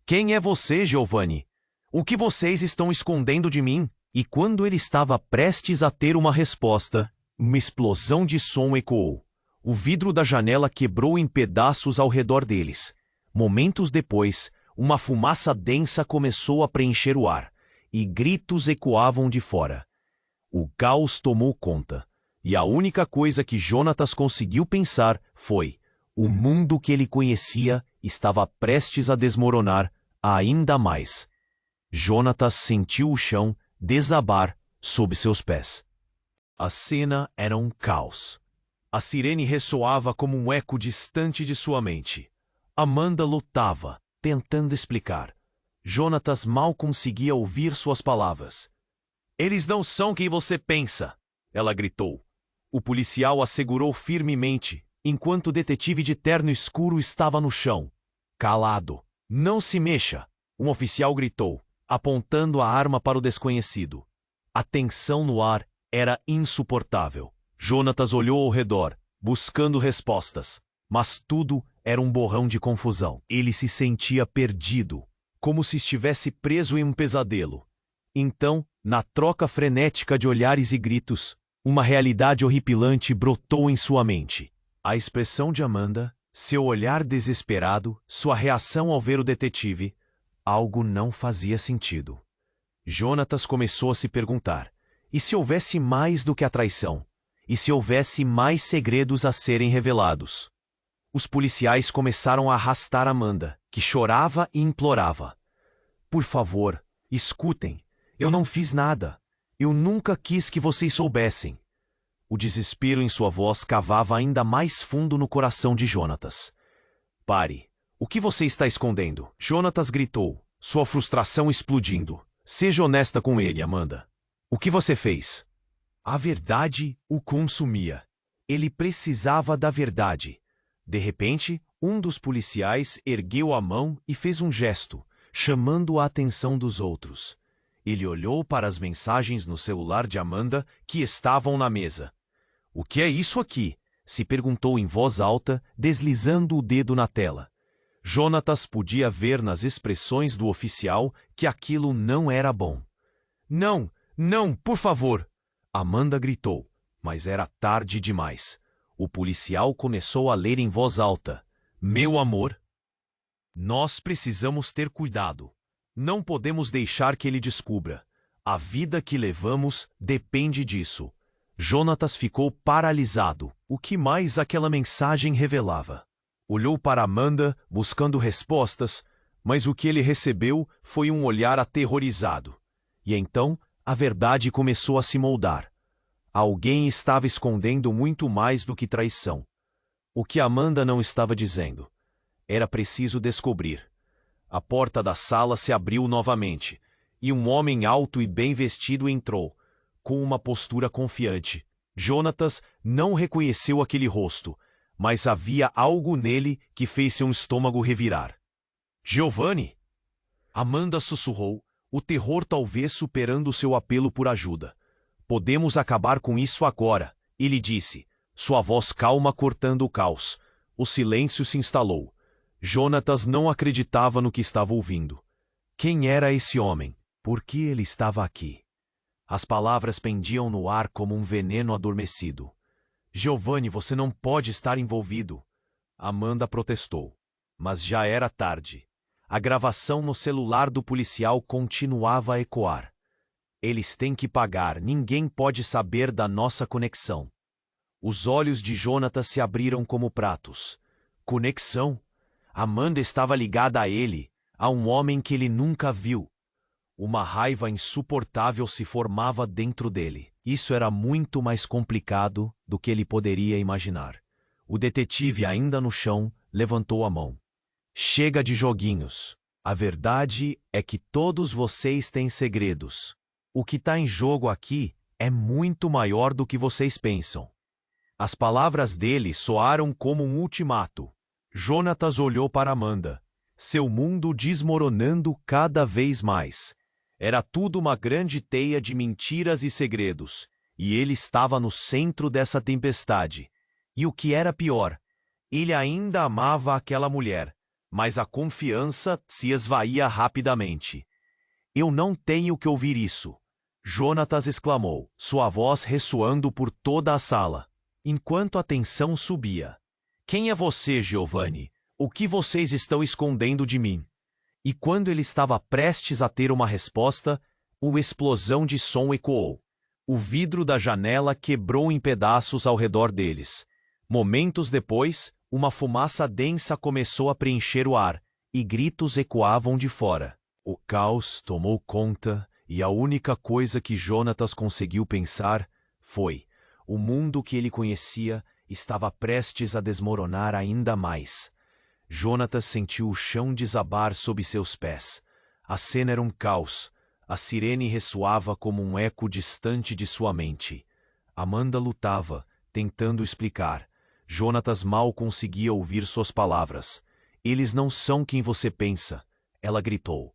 Quem é você, Giovanni? O que vocês estão escondendo de mim? E quando ele estava prestes a ter uma resposta, uma explosão de som ecoou. O vidro da janela quebrou em pedaços ao redor deles. Momentos depois, uma fumaça densa começou a preencher o ar, e gritos ecoavam de fora. O caos tomou conta, e a única coisa que Jonatas conseguiu pensar foi: o mundo que ele conhecia estava prestes a desmoronar ainda mais. Jonatas sentiu o chão desabar sob seus pés. A cena era um caos. A sirene ressoava como um eco distante de sua mente. Amanda lutava, tentando explicar. Jonatas mal conseguia ouvir suas palavras. Eles não são quem você pensa, ela gritou. O policial a segurou firmemente, enquanto o detetive de terno escuro estava no chão. Calado. Não se mexa, um oficial gritou, apontando a arma para o desconhecido. A tensão no ar era insuportável. Jonatas olhou ao redor, buscando respostas, mas tudo era um borrão de confusão. Ele se sentia perdido, como se estivesse preso em um pesadelo. Então, na troca frenética de olhares e gritos, uma realidade horripilante brotou em sua mente. A expressão de Amanda, seu olhar desesperado, sua reação ao ver o detetive, algo não fazia sentido. Jonatas começou a se perguntar: e se houvesse mais do que a traição? E se houvesse mais segredos a serem revelados? Os policiais começaram a arrastar Amanda, que chorava e implorava. Por favor, escutem. Eu não fiz nada. Eu nunca quis que vocês soubessem. O desespero em sua voz cavava ainda mais fundo no coração de Jonatas. Pare. O que você está escondendo? Jonatas gritou, sua frustração explodindo. Seja honesta com ele, Amanda. O que você fez? A verdade o consumia. Ele precisava da verdade. De repente, um dos policiais ergueu a mão e fez um gesto, chamando a atenção dos outros. Ele olhou para as mensagens no celular de Amanda que estavam na mesa. O que é isso aqui? Se perguntou em voz alta, deslizando o dedo na tela. Jonatas podia ver nas expressões do oficial que aquilo não era bom. Não, não, por favor! Amanda gritou, mas era tarde demais. O policial começou a ler em voz alta. Meu amor, nós precisamos ter cuidado. Não podemos deixar que ele descubra. A vida que levamos depende disso. Jonatas ficou paralisado. O que mais aquela mensagem revelava? Olhou para Amanda, buscando respostas, mas o que ele recebeu foi um olhar aterrorizado. E então, a verdade começou a se moldar. Alguém estava escondendo muito mais do que traição. O que Amanda não estava dizendo. Era preciso descobrir. A porta da sala se abriu novamente, e um homem alto e bem vestido entrou, com uma postura confiante. Jonatas não reconheceu aquele rosto, mas havia algo nele que fez seu estômago revirar. Giovanni! Amanda sussurrou, o terror talvez superando seu apelo por ajuda. Podemos acabar com isso agora, ele disse, sua voz calma cortando o caos. O silêncio se instalou. Jonatas não acreditava no que estava ouvindo. Quem era esse homem? Por que ele estava aqui? As palavras pendiam no ar como um veneno adormecido. Giovanni, você não pode estar envolvido. Amanda protestou. Mas já era tarde. A gravação no celular do policial continuava a ecoar. Eles têm que pagar, ninguém pode saber da nossa conexão. Os olhos de Jonatas se abriram como pratos. Conexão? Amanda estava ligada a ele, a um homem que ele nunca viu. Uma raiva insuportável se formava dentro dele. Isso era muito mais complicado do que ele poderia imaginar. O detetive, ainda no chão, levantou a mão. Chega de joguinhos. A verdade é que todos vocês têm segredos. O que está em jogo aqui é muito maior do que vocês pensam. As palavras dele soaram como um ultimato. Jonatas olhou para Amanda, seu mundo desmoronando cada vez mais. Era tudo uma grande teia de mentiras e segredos, e ele estava no centro dessa tempestade. E o que era pior, ele ainda amava aquela mulher, mas a confiança se esvaía rapidamente. Eu não tenho que ouvir isso, Jonatas exclamou, sua voz ressoando por toda a sala, enquanto a tensão subia. Quem é você, Giovanni? O que vocês estão escondendo de mim? E quando ele estava prestes a ter uma resposta, uma explosão de som ecoou. O vidro da janela quebrou em pedaços ao redor deles. Momentos depois, uma fumaça densa começou a preencher o ar, e gritos ecoavam de fora. O caos tomou conta, e a única coisa que Jonatas conseguiu pensar foi: o mundo que ele conhecia estava prestes a desmoronar ainda mais. Jonatas sentiu o chão desabar sob seus pés. A cena era um caos. A sirene ressoava como um eco distante de sua mente. Amanda lutava, tentando explicar. Jonatas mal conseguia ouvir suas palavras. Eles não são quem você pensa, ela gritou.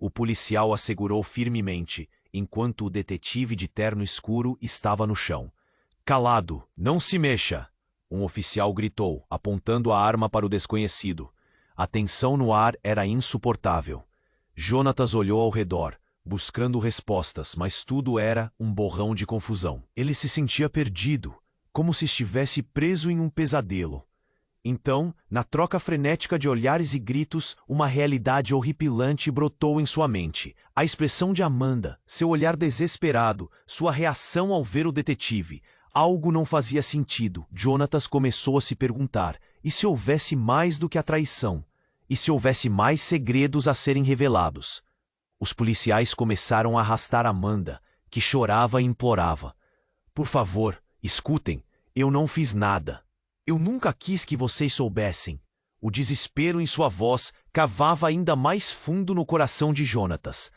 O policial assegurou firmemente, enquanto o detetive de terno escuro estava no chão. Calado, não se mexa! Um oficial gritou, apontando a arma para o desconhecido. A tensão no ar era insuportável. Jonatas olhou ao redor, buscando respostas, mas tudo era um borrão de confusão. Ele se sentia perdido, como se estivesse preso em um pesadelo. Então, na troca frenética de olhares e gritos, uma realidade horripilante brotou em sua mente. A expressão de Amanda, seu olhar desesperado, sua reação ao ver o detetive. Algo não fazia sentido. Jonatas começou a se perguntar: E se houvesse mais do que a traição? E se houvesse mais segredos a serem revelados? Os policiais começaram a arrastar Amanda, que chorava e implorava. Por favor, escutem, eu não fiz nada. Eu nunca quis que vocês soubessem. O desespero em sua voz cavava ainda mais fundo no coração de Jonatas.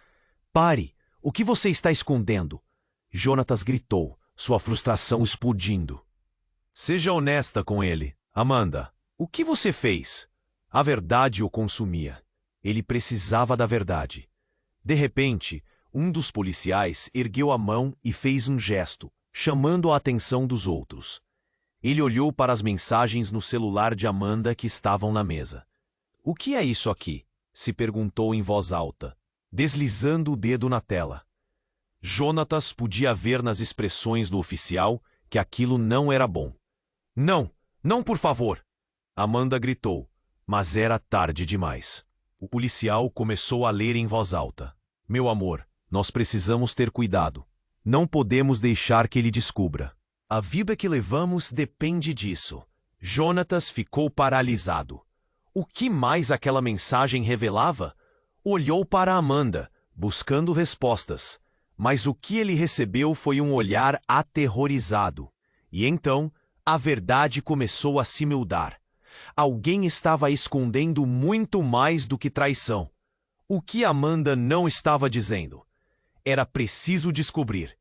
Pare! O que você está escondendo? Jonatas gritou, sua frustração explodindo. Seja honesta com ele, Amanda. O que você fez? A verdade o consumia. Ele precisava da verdade. De repente, um dos policiais ergueu a mão e fez um gesto, chamando a atenção dos outros. Ele olhou para as mensagens no celular de Amanda que estavam na mesa. O que é isso aqui? Se perguntou em voz alta, deslizando o dedo na tela. Jonatas podia ver nas expressões do oficial que aquilo não era bom. Não, não por favor! Amanda gritou, mas era tarde demais. O policial começou a ler em voz alta. Meu amor, nós precisamos ter cuidado. Não podemos deixar que ele descubra. A vida que levamos depende disso. Jonatas ficou paralisado. O que mais aquela mensagem revelava? Olhou para Amanda, buscando respostas. Mas o que ele recebeu foi um olhar aterrorizado. E então, a verdade começou a se mildar. Alguém estava escondendo muito mais do que traição. O que Amanda não estava dizendo? Era preciso descobrir.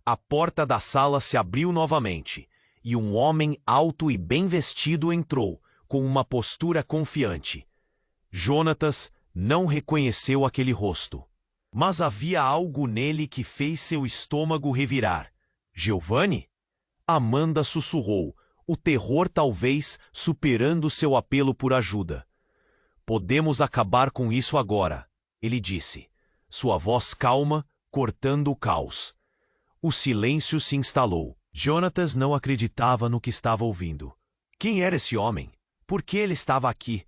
A porta da sala se abriu novamente, e um homem alto e bem vestido entrou, com uma postura confiante. Jonatas não reconheceu aquele rosto. Mas havia algo nele que fez seu estômago revirar. Giovanni? Amanda sussurrou, o terror talvez superando seu apelo por ajuda. Podemos acabar com isso agora, ele disse, sua voz calma, cortando o caos. O silêncio se instalou. Jonatas não acreditava no que estava ouvindo. Quem era esse homem? Por que ele estava aqui?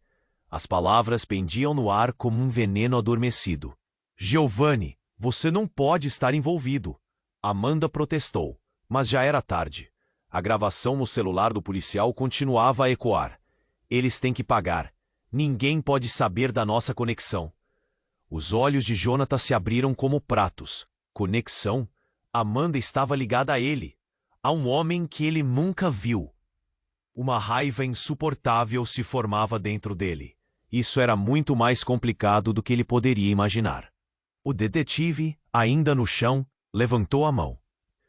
As palavras pendiam no ar como um veneno adormecido. Giovanni, você não pode estar envolvido. Amanda protestou, mas já era tarde. A gravação no celular do policial continuava a ecoar. Eles têm que pagar. Ninguém pode saber da nossa conexão. Os olhos de Jonatas se abriram como pratos. Conexão? Amanda estava ligada a ele, a um homem que ele nunca viu. Uma raiva insuportável se formava dentro dele. Isso era muito mais complicado do que ele poderia imaginar. O detetive, ainda no chão, levantou a mão.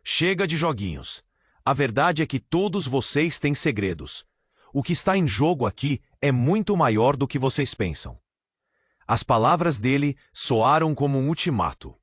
Chega de joguinhos. A verdade é que todos vocês têm segredos. O que está em jogo aqui é muito maior do que vocês pensam. As palavras dele soaram como um ultimato.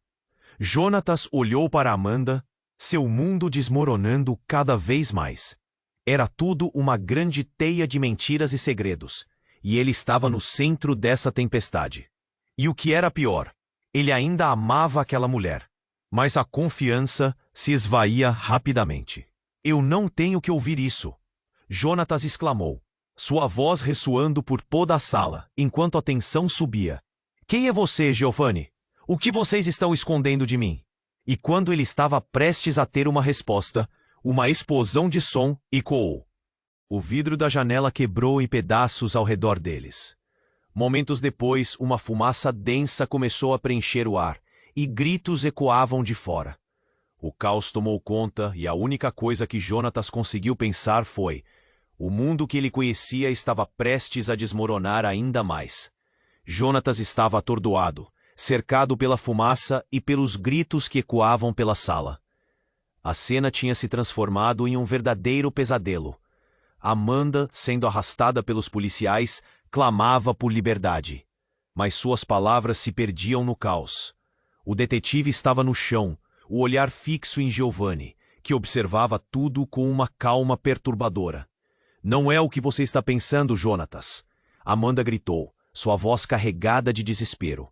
Jonatas olhou para Amanda, seu mundo desmoronando cada vez mais. Era tudo uma grande teia de mentiras e segredos, e ele estava no centro dessa tempestade. E o que era pior, ele ainda amava aquela mulher, mas a confiança se esvaía rapidamente. Eu não tenho que ouvir isso, Jonatas exclamou, sua voz ressoando por toda a sala, enquanto a tensão subia. Quem é você, Giovanni? O que vocês estão escondendo de mim? E quando ele estava prestes a ter uma resposta, uma explosão de som ecoou. O vidro da janela quebrou em pedaços ao redor deles. Momentos depois, uma fumaça densa começou a preencher o ar, e gritos ecoavam de fora. O caos tomou conta e a única coisa que Jonatas conseguiu pensar foi: o mundo que ele conhecia estava prestes a desmoronar ainda mais. Jonatas estava atordoado, cercado pela fumaça e pelos gritos que ecoavam pela sala. A cena tinha se transformado em um verdadeiro pesadelo. Amanda, sendo arrastada pelos policiais, clamava por liberdade. Mas suas palavras se perdiam no caos. O detetive estava no chão, o olhar fixo em Giovanni, que observava tudo com uma calma perturbadora. Não é o que você está pensando, Jonatas. Amanda gritou, sua voz carregada de desespero.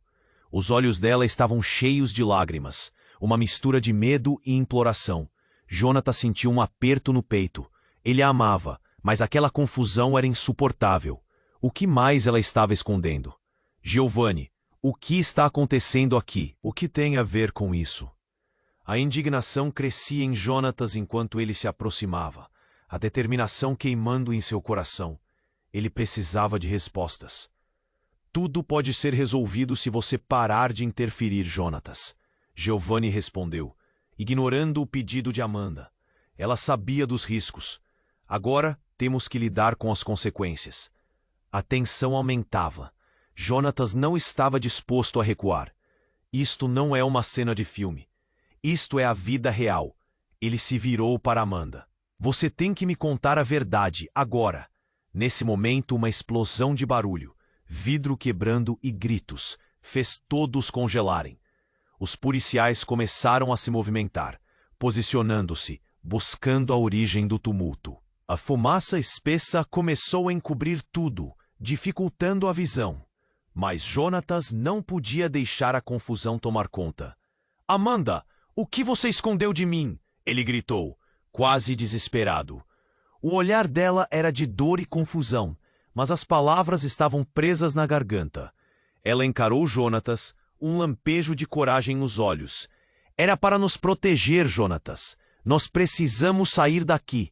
Os olhos dela estavam cheios de lágrimas, uma mistura de medo e imploração. Jonatas sentiu um aperto no peito. Ele a amava, mas aquela confusão era insuportável. O que mais ela estava escondendo? Giovanni, o que está acontecendo aqui? O que tem a ver com isso? A indignação crescia em Jonatas enquanto ele se aproximava, a determinação queimando em seu coração. Ele precisava de respostas. Tudo pode ser resolvido se você parar de interferir, Jonatas. Giovanni respondeu, ignorando o pedido de Amanda. Ela sabia dos riscos. Agora temos que lidar com as consequências. A tensão aumentava. Jonatas não estava disposto a recuar. Isto não é uma cena de filme. Isto é a vida real. Ele se virou para Amanda. Você tem que me contar a verdade, agora. Nesse momento, uma explosão de barulho, vidro quebrando e gritos, fez todos congelarem. Os policiais começaram a se movimentar, posicionando-se, buscando a origem do tumulto. A fumaça espessa começou a encobrir tudo, dificultando a visão. Mas Jonatas não podia deixar a confusão tomar conta. Amanda, o que você escondeu de mim? Ele gritou, quase desesperado. O olhar dela era de dor e confusão, mas as palavras estavam presas na garganta. Ela encarou Jonatas, um lampejo de coragem nos olhos. Era para nos proteger, Jonatas. Nós precisamos sair daqui.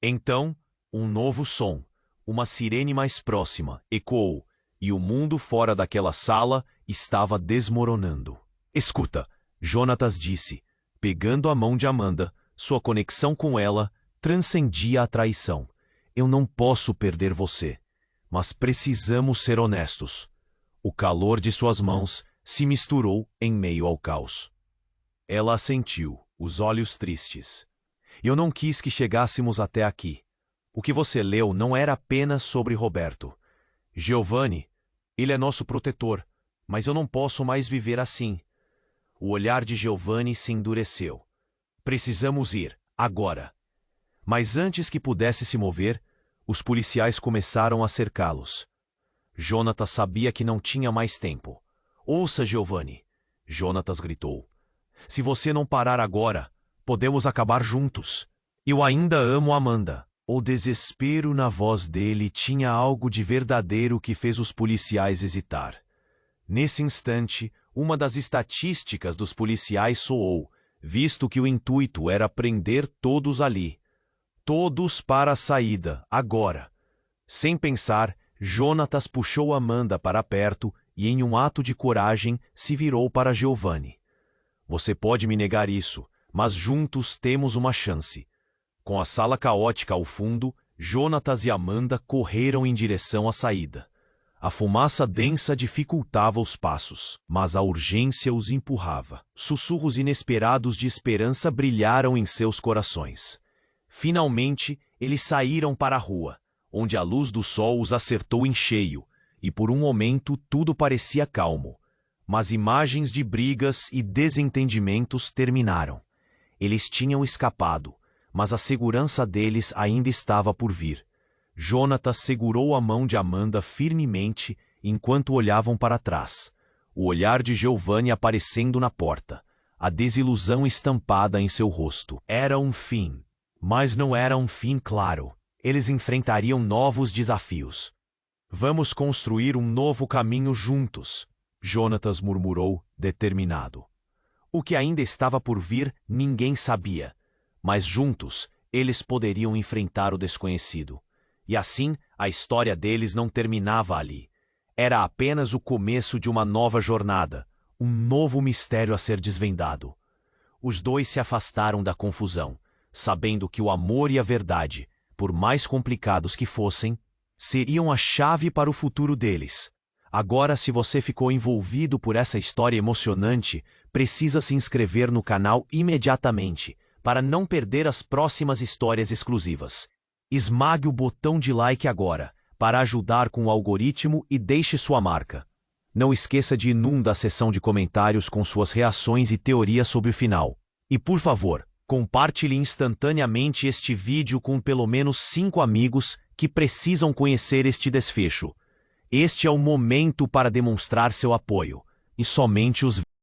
Então, um novo som, uma sirene mais próxima, ecoou, e o mundo fora daquela sala estava desmoronando. Escuta, Jonatas disse, pegando a mão de Amanda, sua conexão com ela transcendia a traição. Eu não posso perder você, mas precisamos ser honestos. O calor de suas mãos se misturou em meio ao caos. Ela assentiu, os olhos tristes. Eu não quis que chegássemos até aqui. O que você leu não era apenas sobre Roberto. Giovanni, ele é nosso protetor, mas eu não posso mais viver assim. O olhar de Giovanni se endureceu. Precisamos ir, agora. Mas antes que pudesse se mover, os policiais começaram a cercá-los. Jonatas sabia que não tinha mais tempo. Ouça, Giovanni, Jonatas gritou. Se você não parar agora, podemos acabar juntos. Eu ainda amo Amanda. O desespero na voz dele tinha algo de verdadeiro que fez os policiais hesitar. Nesse instante, uma das estatísticas dos policiais soou, visto que o intuito era prender todos ali. Todos para a saída, agora. Sem pensar, Jonatas puxou Amanda para perto e, em um ato de coragem, se virou para Giovanni. Você pode me negar isso, mas juntos temos uma chance. Com a sala caótica ao fundo, Jonatas e Amanda correram em direção à saída. A fumaça densa dificultava os passos, mas a urgência os empurrava. Sussurros inesperados de esperança brilharam em seus corações. Finalmente, eles saíram para a rua, onde a luz do sol os acertou em cheio, e por um momento tudo parecia calmo. Mas imagens de brigas e desentendimentos terminaram. Eles tinham escapado, mas a segurança deles ainda estava por vir. Jonatas segurou a mão de Amanda firmemente enquanto olhavam para trás. O olhar de Giovanni aparecendo na porta, a desilusão estampada em seu rosto. Era um fim, mas não era um fim claro. Eles enfrentariam novos desafios. Vamos construir um novo caminho juntos, Jonatas murmurou, determinado. O que ainda estava por vir, ninguém sabia. Mas juntos, eles poderiam enfrentar o desconhecido. E assim, a história deles não terminava ali. Era apenas o começo de uma nova jornada, um novo mistério a ser desvendado. Os dois se afastaram da confusão, sabendo que o amor e a verdade, por mais complicados que fossem, seriam a chave para o futuro deles. Agora, se você ficou envolvido por essa história emocionante, precisa se inscrever no canal imediatamente, para não perder as próximas histórias exclusivas. Esmague o botão de like agora, para ajudar com o algoritmo e deixe sua marca. Não esqueça de inundar a seção de comentários com suas reações e teorias sobre o final. E por favor, compartilhe instantaneamente este vídeo com pelo menos 5 amigos que precisam conhecer este desfecho. Este é o momento para demonstrar seu apoio, e somente os